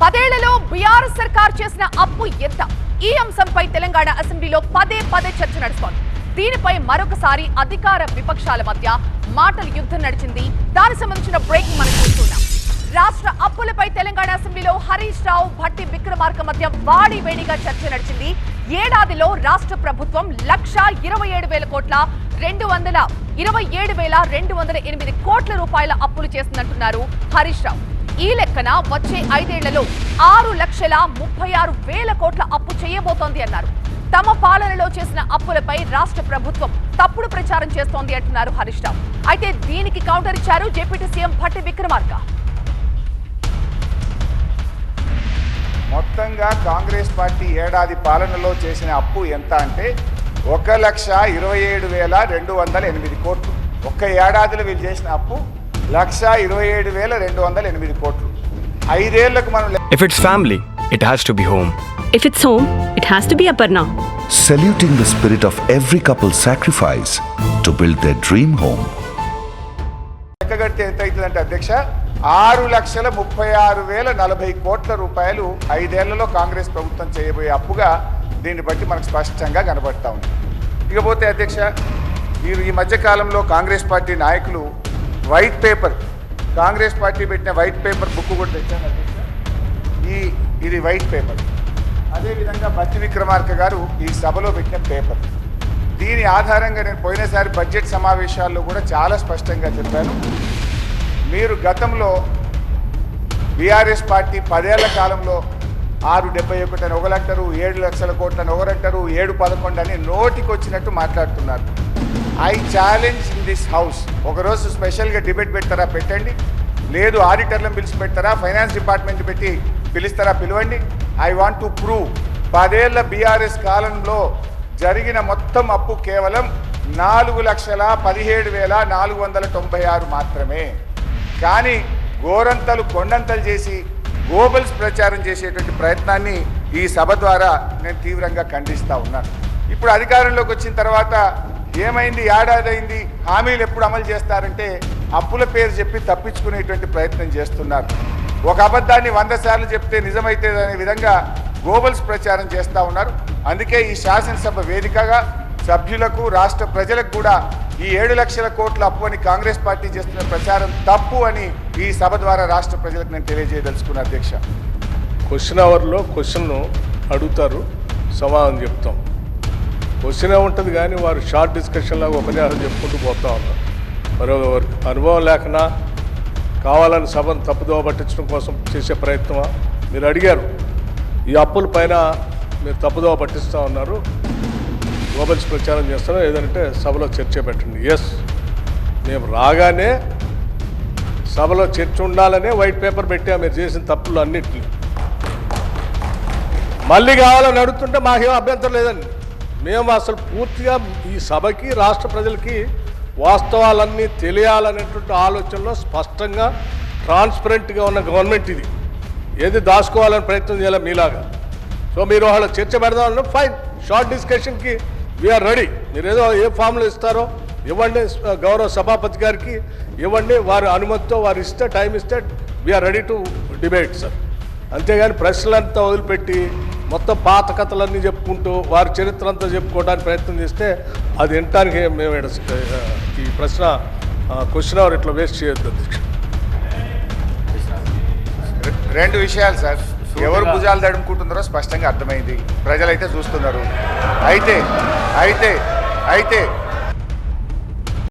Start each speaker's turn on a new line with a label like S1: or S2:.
S1: 10 ఏళ్లలో బీఆర్ఎస్ సర్కార్ చేసిన అప్పు ఎంత? ఈ అంశంపై తెలంగాణ అసెంబ్లీలో పదే చర్చ నడుస్తోంది. దీనిపై మరొకసారి అధికార విపక్షాల మధ్య మాటల యుద్ధం నడిచింది. దానికి సంబంధించిన బ్రేక్ మనం చూస్తున్నాం. రాష్ట్ర అప్పులపై తెలంగాణ అసెంబ్లీలో హరీష్ రావు, భట్టి విక్రమార్క మధ్య వాడివేడిగా చర్చ నడిచింది. ఏడాదిలో రాష్ట్ర ప్రభుత్వం 1,27,000 కోట్ల 227,208 కోట్ల రూపాయల అప్పులు చేసిందంటున్నారు హరీష్ రావు. ఈ లెక్కన వచ్చే 5 ఏళ్లలో 6,36,000 కోట్ల అప్పు చేయబోతోంది అన్నారు. తమ పాలనలో చేసిన అప్పులపై రాష్ట్ర ప్రభుత్వం తప్పుడు ప్రచారం చేస్తోంది అంటున్నారు హరీష్ రావు. అయితే దీనికి కౌంటర్ ఇచ్చారు జేపీటీ సీఎం భట్టి విక్రమార్క.
S2: మొత్తంగా కాంగ్రెస్ పార్టీ ఏడాది పాలనలో చేసిన అప్పు ఎంత అంటే 1,27,208 కోట్లు. ఒక్క ఏడాదిలో వీళ్ళు చేసిన అప్పు 1,27,208 కోట్లు. 5 ఏళ్లకు మనం
S3: If it's family, it has to be home.
S4: If it's home, it has to be Aparna.
S5: Saluting the spirit of every couple's sacrifice to build their dream home.
S2: లెక్కగడితే ఎంత అవుతుందంటే అధ్యక్ష 6,36,040 కోట్ల రూపాయలు 5 ఏళ్లలో కాంగ్రెస్ ప్రభుత్వం చేయబోయే అప్పుగా దీన్ని బట్టి మనకు స్పష్టంగా కనబడతా ఉంది. ఇకపోతే అధ్యక్ష, మీరు ఈ మధ్య కాలంలో కాంగ్రెస్ పార్టీ నాయకులు వైట్ పేపర్, కాంగ్రెస్ పార్టీ పెట్టిన వైట్ పేపర్ బుక్ కూడా తెచ్చాను అధ్యక్ష. ఇది వైట్ పేపర్. అదేవిధంగా భట్టి విక్రమార్క గారు ఈ సభలో పెట్టిన పేపర్. దీని ఆధారంగా నేను పోయినసారి బడ్జెట్ సమావేశాల్లో కూడా చాలా స్పష్టంగా చెప్పాను. మీరు గతంలో బీఆర్ఎస్ పార్టీ 10 ఏళ్ల కాలంలో 671 అని ఒకరంటారు, 7 లక్షల కోట్లని ఒకరంటారు, 711 అని నోటికి వచ్చినట్టు మాట్లాడుతున్నారు. I challenge in this house. ఒకరోజు స్పెషల్గా డిబేట్ పెడతారా పెట్టండి, లేదు ఆడిటర్లను పిలిచి పెడతారా, ఫైనాన్స్ డిపార్ట్మెంట్ పెట్టి పిలుస్తారా పిలవండి. ఐ వాంట్ టు ప్రూవ్ 10 ఏళ్ల బీఆర్ఎస్ కాలంలో జరిగిన మొత్తం అప్పు కేవలం 4,17,496 మాత్రమే. కానీ గోరంతలు కొండంతలు చేసి గోబల్స్ ప్రచారం చేసేటువంటి ప్రయత్నాన్ని ఈ సభ ద్వారా నేను తీవ్రంగా ఖండిస్తూ ఉన్నాను. ఇప్పుడు అధికారంలోకి వచ్చిన తర్వాత ఏమైంది, ఏడాది అయింది, హామీలు ఎప్పుడు అమలు చేస్తారంటే అప్పుల పేరు చెప్పి తప్పించుకునేటువంటి ప్రయత్నం చేస్తున్నారు. ఒక అబద్ధాన్ని 100 సార్లు చెప్తే నిజమైతే అనే విధంగా గోబల్స్ ప్రచారం చేస్తూ ఉన్నారు. అందుకే ఈ శాసనసభ వేదికగా సభ్యులకు, రాష్ట్ర ప్రజలకు కూడా ఈ 7 లక్షల కోట్ల అప్పు అని కాంగ్రెస్ పార్టీ చేస్తున్న ప్రచారం తప్పు అని ఈ సభ ద్వారా రాష్ట్ర ప్రజలకు నేను తెలియజేయదలుచుకున్నా అధ్యక్ష.
S6: క్వశ్చన్ అవర్లో క్వశ్చన్ అడుగుతారు, సమాధానం చెప్తాం. క్వశ్చన్ ఉంటుంది కానీ వారు షార్ట్ డిస్కషన్ లాగా ఉపన్యాసం చెప్పుకుంటూ పోతా ఉన్నారు. మరి అనుభవం లేకనా కావాలని సభను తప్పుదోవ పట్టించడం కోసం చేసే ప్రయత్నమా? మీరు అడిగారు, ఈ అప్పుల పైన మీరు తప్పుదోవ పట్టిస్తూ ఉన్నారు, గ్లోబల్స్ ప్రచారం చేస్తున్నారు, ఏదంటే సభలో చర్చ పెట్టండి. ఎస్, మేము రాగానే సభలో చర్చ ఉండాలనే వైట్ పేపర్ పెట్టా మీరు చేసిన తప్పులు అన్నింటినీ. మళ్ళీ కావాలని అడుగుతుంటే మాకేం అభ్యంతరం లేదండి. మేము అసలు పూర్తిగా ఈ సభకి, రాష్ట్ర ప్రజలకి వాస్తవాలన్నీ తెలియాలనేటువంటి ఆలోచనలో స్పష్టంగా ట్రాన్స్పరెంట్గా ఉన్న గవర్నమెంట్ ఇది. ఏది దాచుకోవాలని ప్రయత్నం చేయాలి మీలాగా. సో మీరు వాళ్ళ చర్చ పెడదామన్నా ఫైన్, షార్ట్ డిస్కషన్కి వీఆర్ రెడీ. మీరు ఏదో ఏ ఫామ్లో ఇస్తారో ఇవ్వండి, గౌరవ సభాపతి గారికి ఇవ్వండి, వారి అనుమతితో వారు ఇస్తే, టైం ఇస్తే we are ready to debate sir. అంతేగాని ప్రశ్నలంతా వదిలిపెట్టి మొత్తం పాత కథలన్నీ చెప్పుకుంటూ వారి చరిత్ర అంతా చెప్పుకోవడానికి ప్రయత్నం చేస్తే అది వినటానికి మేము ఈ ప్రశ్న క్వశ్చన్ అవర్ ఇట్లా వేస్ట్ చేయొద్దు అధ్యక్ష.
S2: 2 విషయాలు సార్. ఎవరు భుజాలు తడుముకుంటున్నారో స్పష్టంగా అర్థమైంది, ప్రజలైతే చూస్తున్నారు. అయితే